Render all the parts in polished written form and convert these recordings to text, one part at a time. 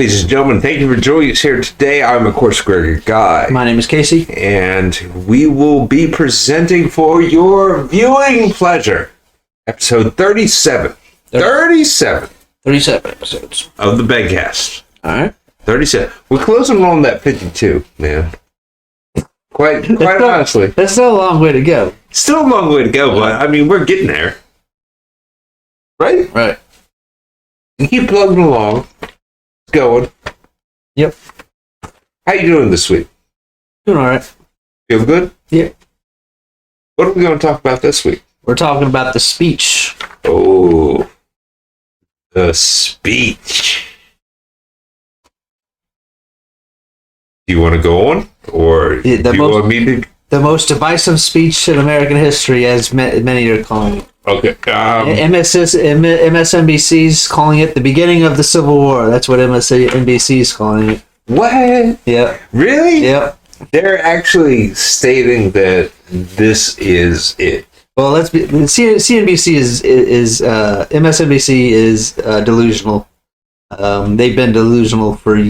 Ladies and gentlemen, thank you for joining us here today. I'm, of course, Gregory Guy. My name is Casey. And we will be presenting for your viewing pleasure episode 37. 37 episodes of the Bedcast. All right. 37. We're closing on that 52, man. Quite honestly. That's still a long way to go. Still a long way to go, but I mean, we're getting there. Right? Right. And keep plugging along. It's going. Yep. How you doing this week? Doing all right. Feel good? Yeah. What are we going to talk about this week? We're talking about the speech. Oh, the speech. Do you want to go on? Or do you want me to? The most divisive speech in American history, as many are calling it. Okay. MSNBC's calling it the beginning of the Civil War. That's what MSNBC's calling it. What? Yeah. Really? Yep. They're actually stating that this is it. Well, CNBC is MSNBC is delusional. They've been delusional for.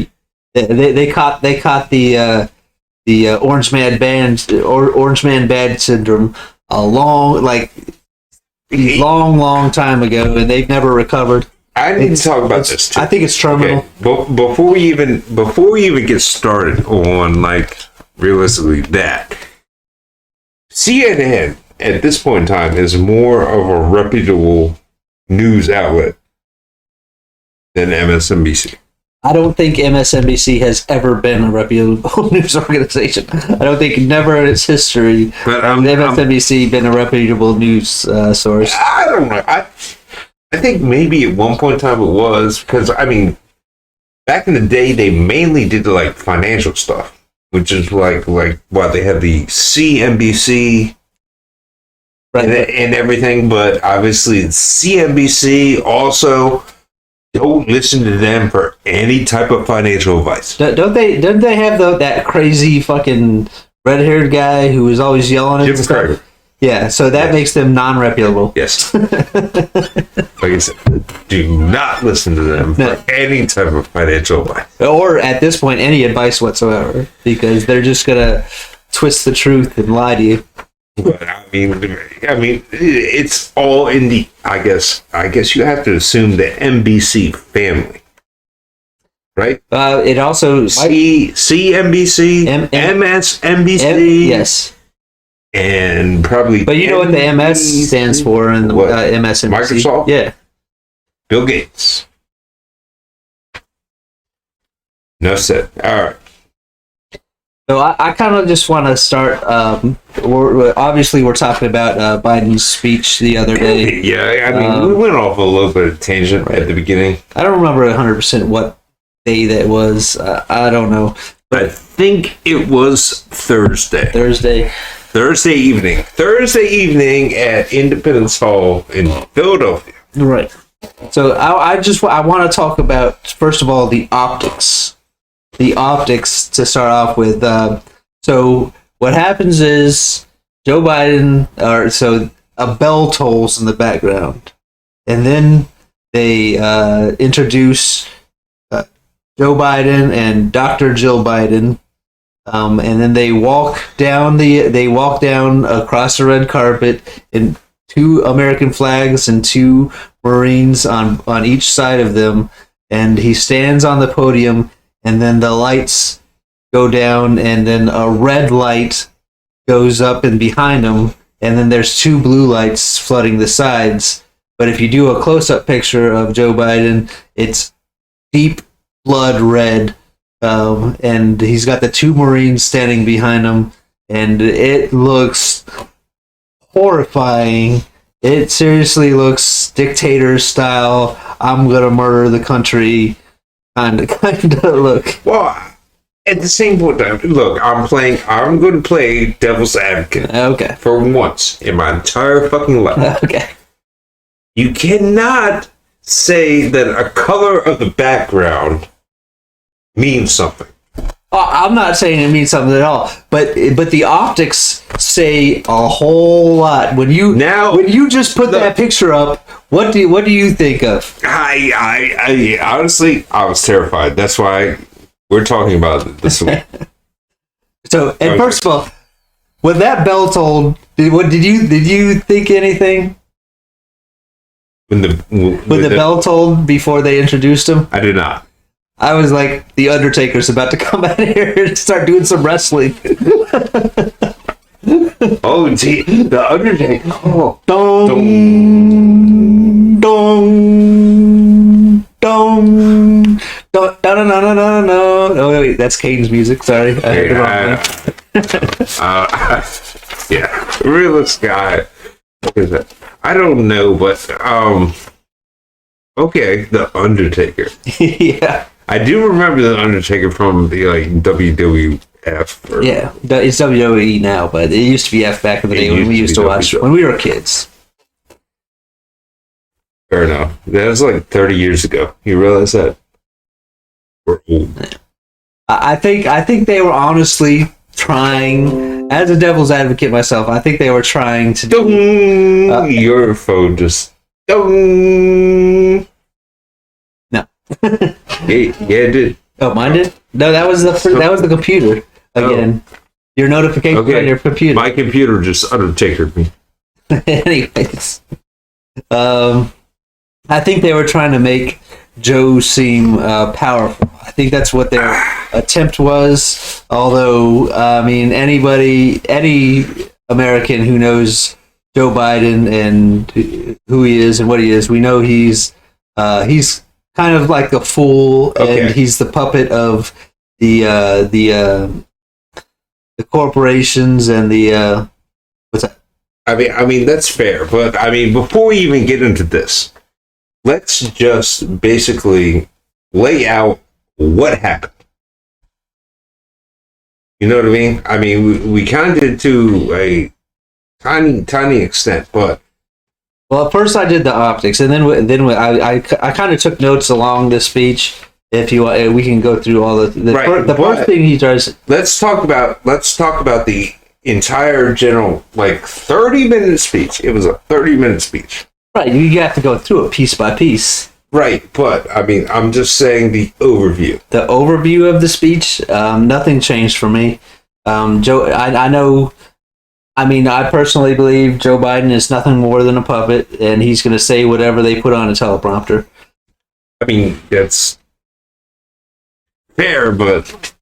They caught the Orange Man Bad syndrome a long time ago, and they've never recovered. I need to talk about this too. I think it's terminal. Okay. Before we even get started on realistically that CNN at this point in time is more of a reputable news outlet than MSNBC. I don't think MSNBC has ever been a reputable news organization. I don't think never in its history has MSNBC been a reputable news source. I don't know. I think maybe at one point in time it was, because, I mean, back in the day, they mainly did financial stuff, which is they had the CNBC right. and everything, but obviously CNBC also... Don't listen to them for any type of financial advice. Don't they have that crazy fucking red-haired guy who was always yelling at Jim Carter? Yeah, so that makes them non-reputable. Yes. Like I said, do not listen to them for any type of financial advice. Or, at this point, any advice whatsoever, because they're just going to twist the truth and lie to you. But I mean, it's all in the. I guess you have to assume the NBC family, right? It also CNBC, MSNBC, yes, and probably. But you know what the MS stands for in the MSNBC? Microsoft, yeah. Bill Gates. Enough said. All right. So I kind of just want to start. We're talking about Biden's speech the other day. Yeah, I mean, we went off a little bit of tangent at the beginning. I don't remember 100% what day that was. I don't know. But I think it was Thursday. Thursday evening at Independence Hall in Philadelphia. Right. So I want to talk about, first of all, the optics. The optics to start off with. So what happens is Joe Biden, a bell tolls in the background, and then they introduce Joe Biden and Dr. Jill Biden, and then they walk down across the red carpet in 2 American flags and 2 Marines on each side of them, and he stands on the podium. And then the lights go down, and then a red light goes up and behind him, and then there's 2 blue lights flooding the sides. But if you do a close-up picture of Joe Biden, it's deep blood red, and he's got the 2 Marines standing behind him, and it looks horrifying. It seriously looks dictator style. I'm gonna murder the country. Kind of look. Well, at the same point, look, I'm going to play devil's advocate. Okay. For once in my entire fucking life. Okay. You cannot say that a color of the background means something. I'm not saying it means something at all, but the optics say a whole lot. When you just put that picture up, what do you think of? I honestly, I was terrified. That's why we're talking about it this week. So, and first of all, when that bell tolled, did you think anything? When the bell tolled before they introduced him? I did not. I was like, the Undertaker's about to come out here and start doing some wrestling. Oh, gee, the Undertaker. Oh, dong, dong, dong, dong, no. Oh wait, that's Kane's music. Sorry, I heard the wrong one. Yeah, realist guy. What is that? I don't know, but okay, the Undertaker. Yeah, I do remember the Undertaker from the WWF. Yeah, it's WWE now, but it used to be F back in the day when we used to watch when we were kids. Fair enough. That was like 30 years ago. You realize that? We're old. I think they were honestly trying, as a devil's advocate myself, I think they were trying to do... Your phone just... No. Yeah, it did. Oh, mine did? No, that was the computer. Again. Oh. Your notification on your computer. My computer just Undertakered me. Anyways. I think they were trying to make Joe seem powerful. I think that's what their attempt was. Although, I mean, any American who knows Joe Biden and who he is and what he is, we know he's kind of like the fool, and he's the puppet of the corporations and the what's that? I mean that's fair, but I mean before we even get into this, let's just basically lay out what happened. You know what I mean? I mean, we kind of did to a tiny extent, but... Well, at first I did the optics, and then I kind of took notes along this speech. If you want, we can go through all the first thing he does. Let's talk about the entire general 30-minute speech. It was a 30-minute speech. Right, you have to go through it piece by piece. Right, but I mean, I'm just saying the overview. The overview of the speech, nothing changed for me. Joe, I know. I mean, I personally believe Joe Biden is nothing more than a puppet, and he's going to say whatever they put on a teleprompter. I mean, that's fair, but